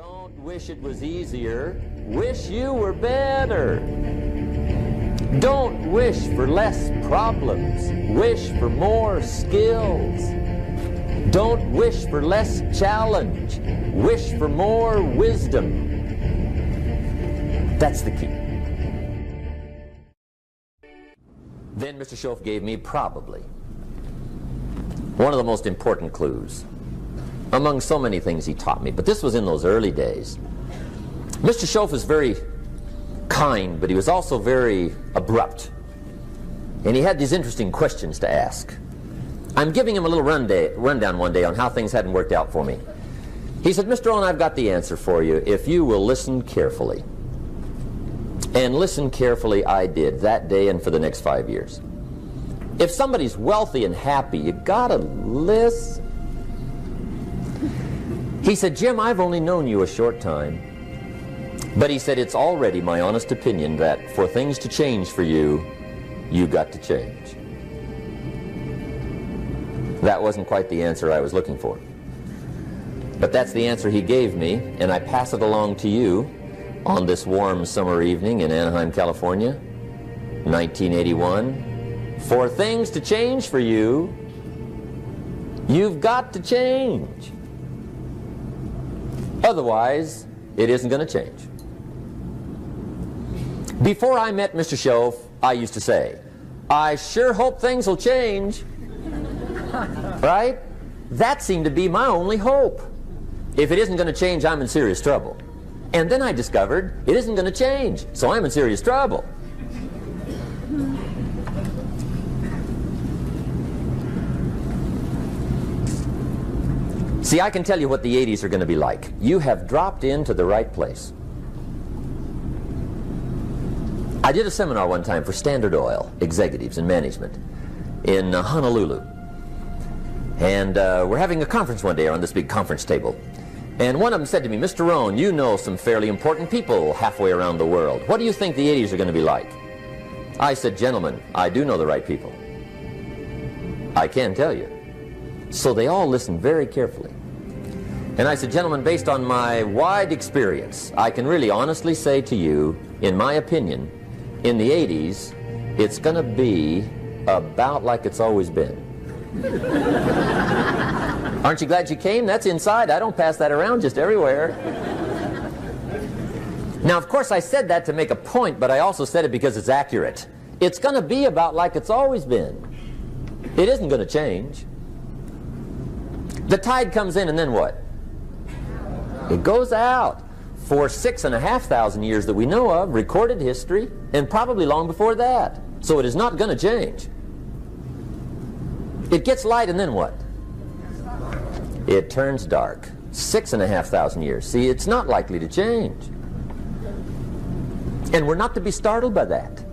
Don't wish it was easier. Wish you were better. Don't wish for less problems. Wish for more skills. Don't wish for less challenge. Wish for more wisdom. That's the key. Then Mr. Schoaf gave me probably one of the most important clues among so many things he taught me, but this was in those early days. Mr. Schoaf was very kind, but he was also very abrupt. And he had these interesting questions to ask. I'm giving him a little rundown one day on how things hadn't worked out for me. He said, Mr. Rohn, I've got the answer for you if you will listen carefully. And listen carefully I did that day and for the next 5 years. If somebody's wealthy and happy, you gotta listen. He said, Jim, I've only known you a short time. But he said, it's already my honest opinion that for things to change for you, you got to change. That wasn't quite the answer I was looking for. But that's the answer he gave me, and I pass it along to you on this warm summer evening in Anaheim, California, 1981. For things to change for you, you've got to change. Otherwise, it isn't going to change. Before I met Mr. Schoaf, I used to say, I sure hope things will change. Right? That seemed to be my only hope. If it isn't going to change, I'm in serious trouble. And then I discovered it isn't going to change, so I'm in serious trouble. See, I can tell you what the 80s are going to be like. You have dropped into the right place. I did a seminar one time for Standard Oil executives and management in Honolulu. And we're having a conference one day on this big conference table. And one of them said to me, Mr. Rohn, you know some fairly important people halfway around the world. What do you think the 80s are going to be like? I said, gentlemen, I do know the right people. I can tell you. So they all listened very carefully. And I said, gentlemen, based on my wide experience, I can really honestly say to you, in my opinion, in the 80s, it's going to be about like it's always been. Aren't you glad you came? That's inside. I don't pass that around just everywhere. Now, of course, I said that to make a point, but I also said it because it's accurate. It's going to be about like it's always been. It isn't going to change. The tide comes in and then what? It goes out. For 6,500 years that we know of, recorded history, and probably long before that. So it is not going to change. It gets light and then what? It turns dark. 6,500 years. See, it's not likely to change. And we're not to be startled by that.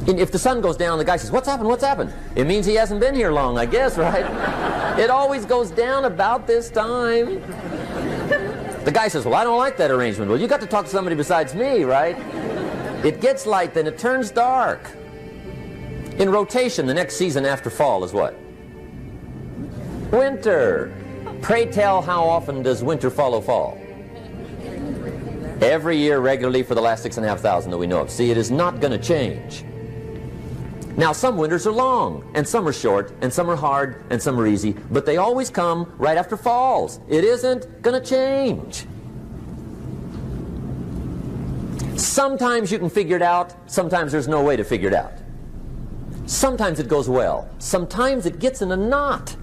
And if the sun goes down, the guy says, what's happened, what's happened? It means he hasn't been here long, I guess, right? It always goes down about this time. The guy says, well, I don't like that arrangement. Well, you got to talk to somebody besides me, right? It gets light, then it turns dark. In rotation, the next season after fall is what? Winter. Pray tell, how often does winter follow fall? Every year regularly for the last 6,500 that we know of. See, it is not going to change. Now, some winters are long, and some are short, and some are hard, and some are easy, but they always come right after falls. It isn't going to change. Sometimes you can figure it out, sometimes there's no way to figure it out. Sometimes it goes well, sometimes it gets in a knot.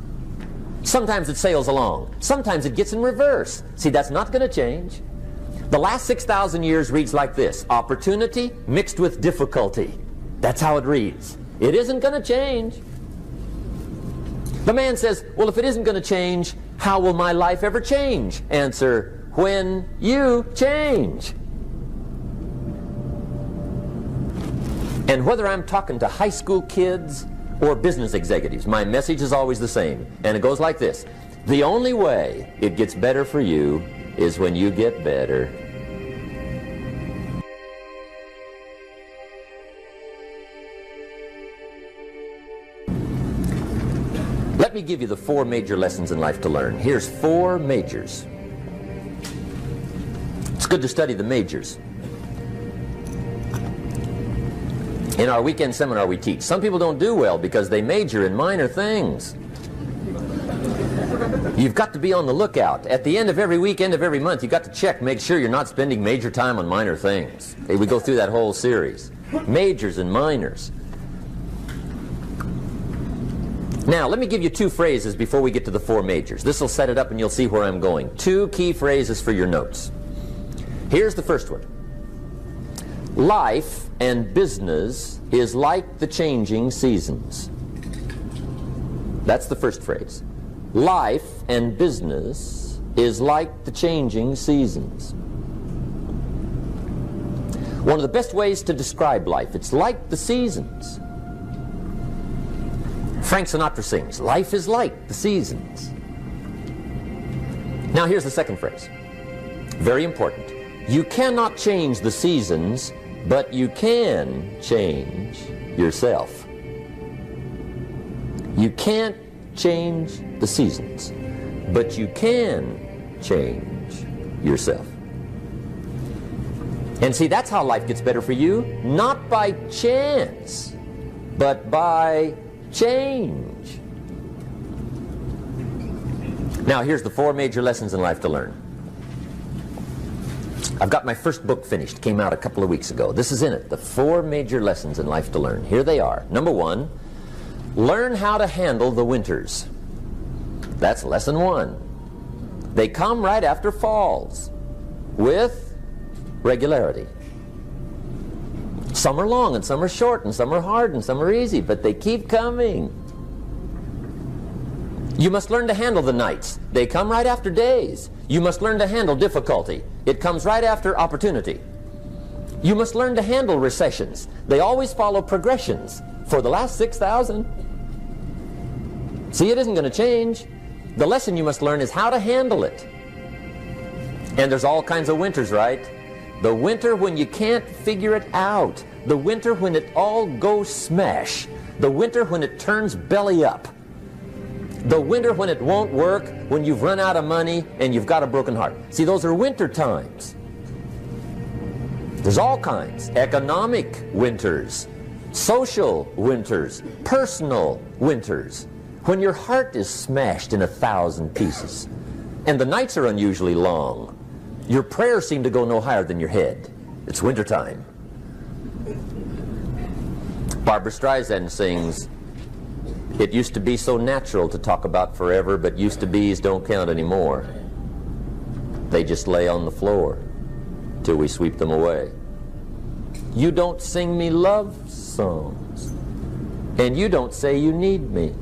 Sometimes it sails along, sometimes it gets in reverse. See, that's not going to change. The last 6,000 years reads like this: opportunity mixed with difficulty. That's how it reads. It isn't going to change. The man says, well, if it isn't going to change, how will my life ever change? Answer, when you change. And whether I'm talking to high school kids or business executives, my message is always the same. And it goes like this: the only way it gets better for you is when you get better. Let me give you the 4 major lessons in life to learn. Here's 4 majors. It's good to study the majors. In our weekend seminar we teach, some people don't do well because they major in minor things. You've got to be on the lookout. At the end of every week, end of every month, you've got to check, make sure you're not spending major time on minor things. Okay, we go through that whole series. Majors and minors. Now, let me give you two phrases before we get to the four majors. This will set it up and you'll see where I'm going. Two key phrases for your notes. Here's the first one. Life and business is like the changing seasons. That's the first phrase. Life and business is like the changing seasons. One of the best ways to describe life, it's like the seasons. Frank Sinatra sings, life is like the seasons. Now here's the second phrase. Very important. You cannot change the seasons, but you can change yourself. You can't change the seasons, but you can change yourself. And see, that's how life gets better for you, not by chance, but by change. Now, here's the four major lessons in life to learn. I've got my first book finished, came out a couple of weeks ago. This is in it, the four major lessons in life to learn. Here they are. Number one, learn how to handle the winters. That's lesson one. They come right after falls with regularity. Some are long and some are short and some are hard and some are easy, but they keep coming. You must learn to handle the nights. They come right after days. You must learn to handle difficulty. It comes right after opportunity. You must learn to handle recessions. They always follow progressions for the last 6,000. See, it isn't going to change. The lesson you must learn is how to handle it. And there's all kinds of winters, right? The winter when you can't figure it out. The winter when it all goes smash. The winter when it turns belly up. The winter when it won't work, when you've run out of money and you've got a broken heart. See, those are winter times. There's all kinds. Economic winters, social winters, personal winters. When your heart is smashed in 1,000 pieces and the nights are unusually long, your prayers seem to go no higher than your head. It's wintertime. Barbara Streisand sings, "It used to be so natural to talk about forever, but used to be's don't count anymore. They just lay on the floor till we sweep them away. You don't sing me love songs, and you don't say you need me,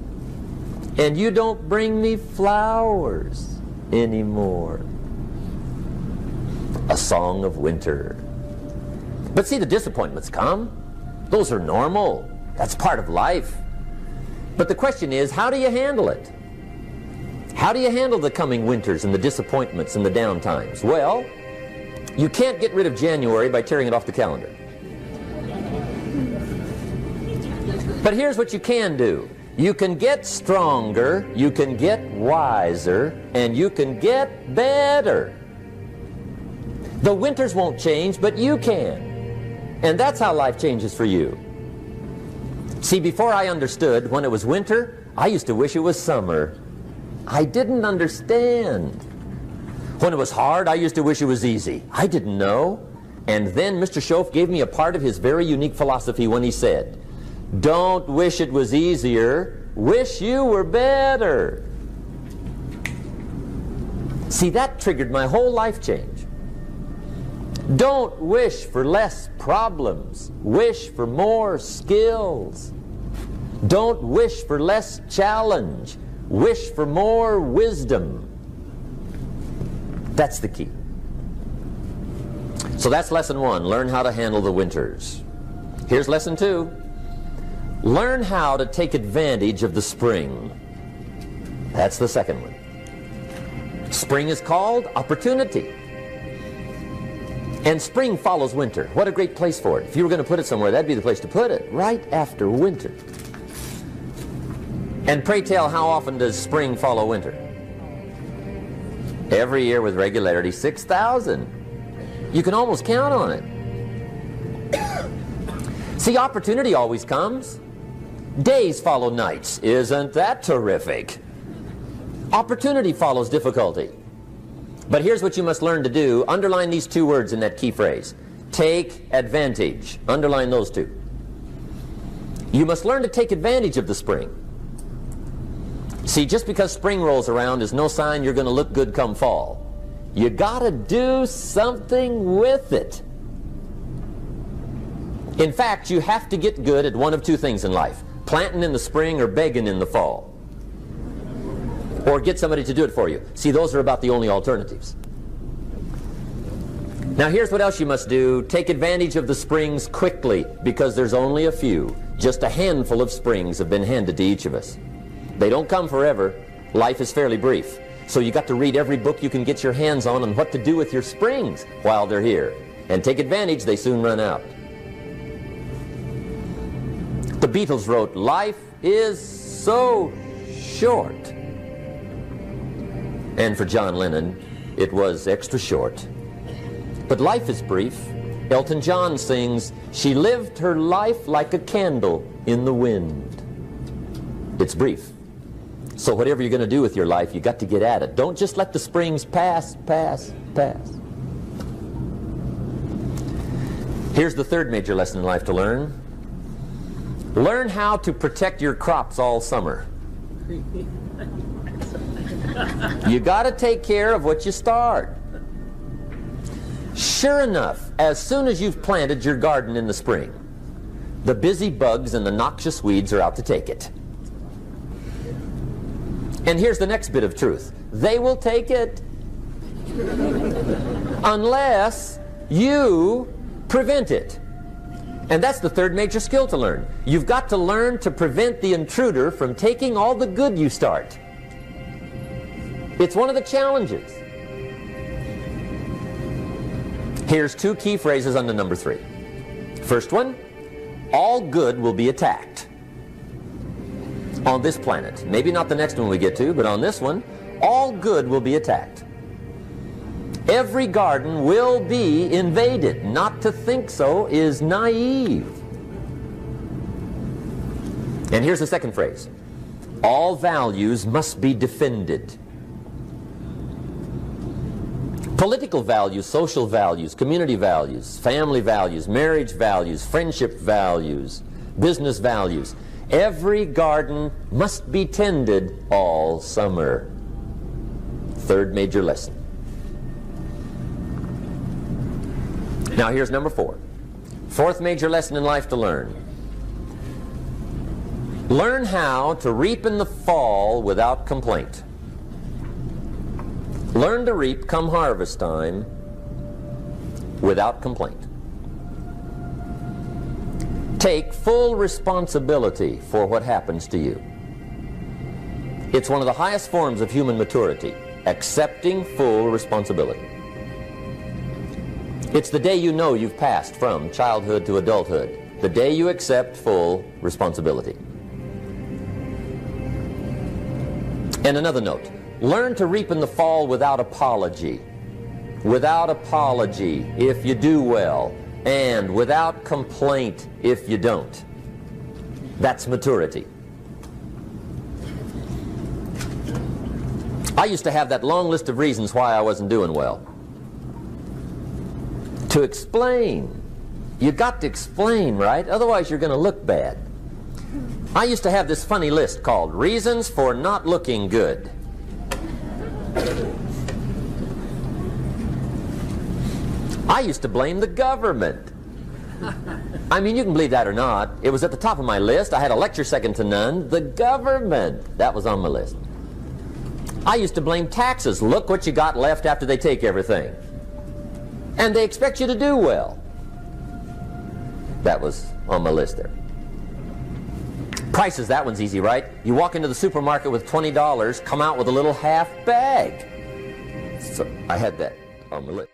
and you don't bring me flowers anymore." A song of winter. But see, the disappointments come. Those are normal. That's part of life. But the question is, how do you handle it? How do you handle the coming winters and the disappointments and the down times? Well, you can't get rid of January by tearing it off the calendar. But here's what you can do. You can get stronger, you can get wiser, and you can get better. The winters won't change, but you can. And that's how life changes for you. See, before I understood, when it was winter, I used to wish it was summer. I didn't understand. When it was hard, I used to wish it was easy. I didn't know. And then Mr. Schoaf gave me a part of his very unique philosophy when he said, "Don't wish it was easier, wish you were better." See, that triggered my whole life change. Don't wish for less problems. Wish for more skills. Don't wish for less challenge. Wish for more wisdom. That's the key. So that's lesson one. Learn how to handle the winters. Here's lesson two. Learn how to take advantage of the spring. That's the second one. Spring is called opportunity. And spring follows winter. What a great place for it. If you were going to put it somewhere, that'd be the place to put it, right after winter. And pray tell, how often does spring follow winter? Every year with regularity, 6,000. You can almost count on it. See, opportunity always comes. Days follow nights. Isn't that terrific? Opportunity follows difficulty. But here's what you must learn to do. Underline these two words in that key phrase. Take advantage. Underline those two. You must learn to take advantage of the spring. See, just because spring rolls around is no sign you're going to look good come fall. You got to do something with it. In fact, you have to get good at one of two things in life. Planting in the spring or begging in the fall. Or get somebody to do it for you. See, those are about the only alternatives. Now here's what else you must do. Take advantage of the springs quickly, because there's only a few. Just a handful of springs have been handed to each of us. They don't come forever. Life is fairly brief. So you got to read every book you can get your hands on what to do with your springs while they're here. And take advantage, they soon run out. The Beatles wrote, "Life is so short." And for John Lennon, it was extra short. But life is brief. Elton John sings, "She lived her life like a candle in the wind." It's brief. So whatever you're going to do with your life, you got to get at it. Don't just let the springs pass. Here's the third major lesson in life to learn. Learn how to protect your crops all summer. You got to take care of what you start. Sure enough, as soon as you've planted your garden in the spring, the busy bugs and the noxious weeds are out to take it. And here's the next bit of truth. They will take it unless you prevent it. And that's the third major skill to learn. You've got to learn to prevent the intruder from taking all the good you start. It's one of the challenges. Here's two key phrases under number 3. First one, all good will be attacked. On this planet. Maybe not the next one we get to, but on this one, all good will be attacked. Every garden will be invaded. Not to think so is naive. And here's the second phrase. All values must be defended. Political values, social values, community values, family values, marriage values, friendship values, business values. Every garden must be tended all summer. Third major lesson. Now here's number 4. Fourth major lesson in life to learn. Learn how to reap in the fall without complaint. Learn to reap come harvest time without complaint. Take full responsibility for what happens to you. It's one of the highest forms of human maturity, accepting full responsibility. It's the day you know you've passed from childhood to adulthood, the day you accept full responsibility. And another note, learn to reap in the fall without apology. Without apology if you do well, and without complaint if you don't. That's maturity. I used to have that long list of reasons why I wasn't doing well. To explain. You got to explain, right? Otherwise you're going to look bad. I used to have this funny list called Reasons for Not Looking Good. I used to blame the government. I mean, you can believe that or not. It was at the top of my list. I had a lecture second to none. The government. That was on my list. I used to blame taxes. Look what you got left after they take everything. And they expect you to do well. That was on my list there. Prices, that one's easy, right? You walk into the supermarket with $20, come out with a little half bag. So I had that on my list.